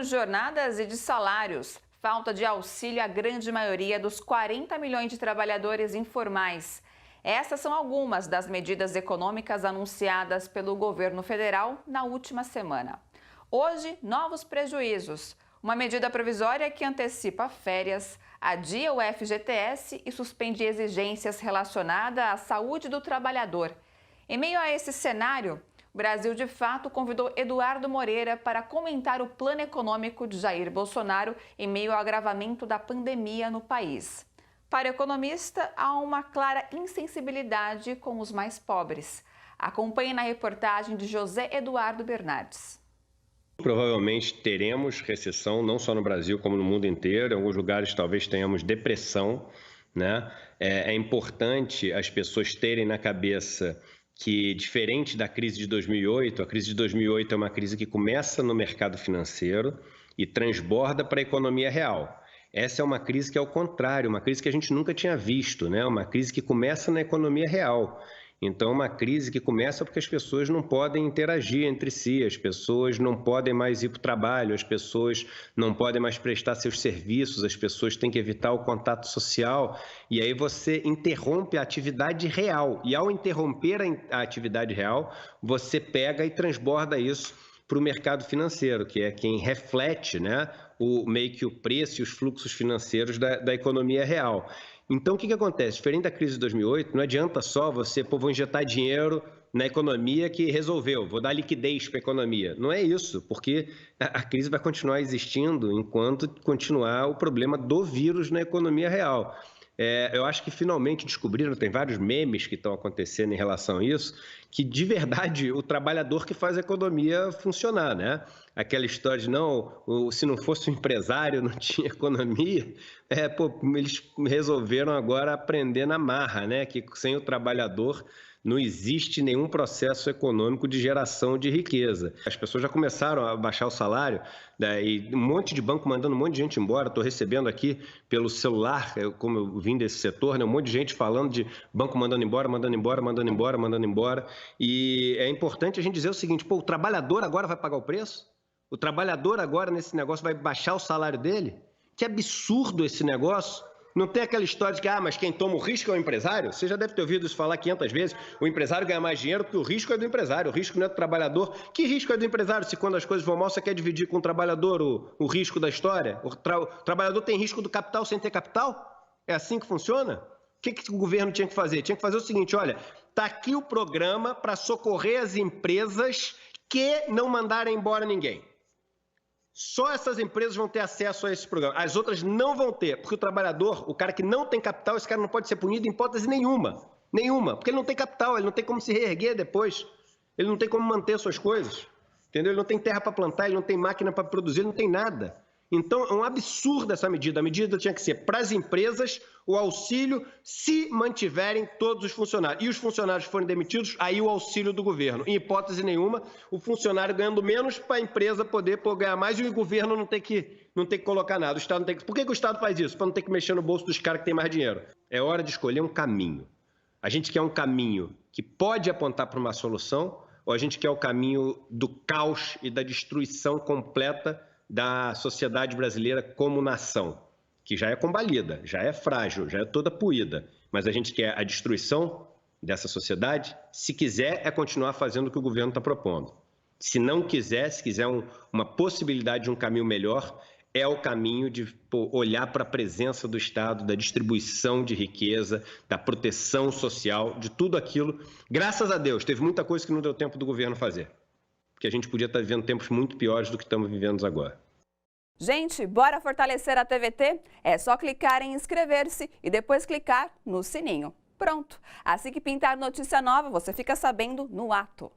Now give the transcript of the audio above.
Jornadas e de salários. Falta de auxílio à grande maioria dos 40 milhões de trabalhadores informais. Essas são algumas das medidas econômicas anunciadas pelo governo federal na última semana. Hoje, novos prejuízos. Uma medida provisória que antecipa férias, adia o FGTS e suspende exigências relacionadas à saúde do trabalhador. Em meio a esse cenário, o Brasil de Fato convidou Eduardo Moreira para comentar o plano econômico de Jair Bolsonaro em meio ao agravamento da pandemia no país. Para o economista, há uma clara insensibilidade com os mais pobres. Acompanhe na reportagem de José Eduardo Bernardes. Provavelmente teremos recessão, não só no Brasil como no mundo inteiro. Em alguns lugares talvez tenhamos depressão, né? É importante as pessoas terem na cabeça que, diferente da crise de 2008, a crise de 2008 é uma crise que começa no mercado financeiro e transborda para a economia real. Essa é uma crise que é o contrário, uma crise que a gente nunca tinha visto, né? Uma crise que começa na economia real. Então, uma crise que começa porque as pessoas não podem interagir entre si, as pessoas não podem mais ir para o trabalho, as pessoas não podem mais prestar seus serviços, as pessoas têm que evitar o contato social, e aí você interrompe a atividade real. E ao interromper a atividade real, você pega e transborda isso para o mercado financeiro, que é quem reflete, né, meio que o preço e os fluxos financeiros da economia real. Então, o que acontece? Diferente da crise de 2008, não adianta só você, vou injetar dinheiro na economia que resolveu, vou dar liquidez para a economia. Não é isso, porque a crise vai continuar existindo enquanto continuar o problema do vírus na economia real. Eu acho que finalmente descobriram, tem vários memes que estão acontecendo em relação a isso, que de verdade o trabalhador que faz a economia funcionar, né? Aquela história de se não fosse o empresário não tinha economia, eles resolveram agora aprender na marra, né? Que sem o trabalhador não existe nenhum processo econômico de geração de riqueza. As pessoas já começaram a baixar o salário, né, e um monte de banco mandando um monte de gente embora. Estou recebendo aqui pelo celular, como eu vim desse setor, né, um monte de gente falando de banco mandando embora, mandando embora, mandando embora, mandando embora. E é importante a gente dizer o seguinte, o trabalhador agora vai pagar o preço? O trabalhador agora nesse negócio vai baixar o salário dele? Que absurdo esse negócio! Não tem aquela história de que, mas quem toma o risco é o empresário? Você já deve ter ouvido isso falar 500 vezes. O empresário ganha mais dinheiro porque o risco é do empresário, o risco não é do trabalhador. Que risco é do empresário se quando as coisas vão mal você quer dividir com o trabalhador o risco da história? O trabalhador tem risco do capital sem ter capital? É assim que funciona? O que o governo tinha que fazer? Tinha que fazer o seguinte, olha, está aqui o programa para socorrer as empresas que não mandarem embora ninguém. Só essas empresas vão ter acesso a esse programa. As outras não vão ter, porque o trabalhador, o cara que não tem capital, esse cara não pode ser punido em hipótese nenhuma. Nenhuma, porque ele não tem capital, ele não tem como se reerguer depois. Ele não tem como manter suas coisas. Entendeu? Ele não tem terra para plantar, ele não tem máquina para produzir, ele não tem nada. Então, é um absurdo essa medida. A medida tinha que ser para as empresas, o auxílio, se mantiverem todos os funcionários. E os funcionários forem demitidos, aí o auxílio do governo. Em hipótese nenhuma, o funcionário ganhando menos para a empresa poder ganhar mais e o governo não ter que colocar nada. O Estado não tem que... Por que o Estado faz isso? Para não ter que mexer no bolso dos caras que têm mais dinheiro. É hora de escolher um caminho. A gente quer um caminho que pode apontar para uma solução ou a gente quer o caminho do caos e da destruição completa da sociedade brasileira como nação, que já é combalida, já é frágil, já é toda puída, mas a gente quer a destruição dessa sociedade, se quiser é continuar fazendo o que o governo está propondo. Se não quiser, se quiser uma possibilidade de um caminho melhor, é o caminho de olhar para a presença do Estado, da distribuição de riqueza, da proteção social, de tudo aquilo. Graças a Deus, teve muita coisa que não deu tempo do governo fazer. Porque a gente podia estar vivendo tempos muito piores do que estamos vivendo agora. Gente, bora fortalecer a TVT? É só clicar em inscrever-se e depois clicar no sininho. Pronto! Assim que pintar notícia nova, você fica sabendo no ato.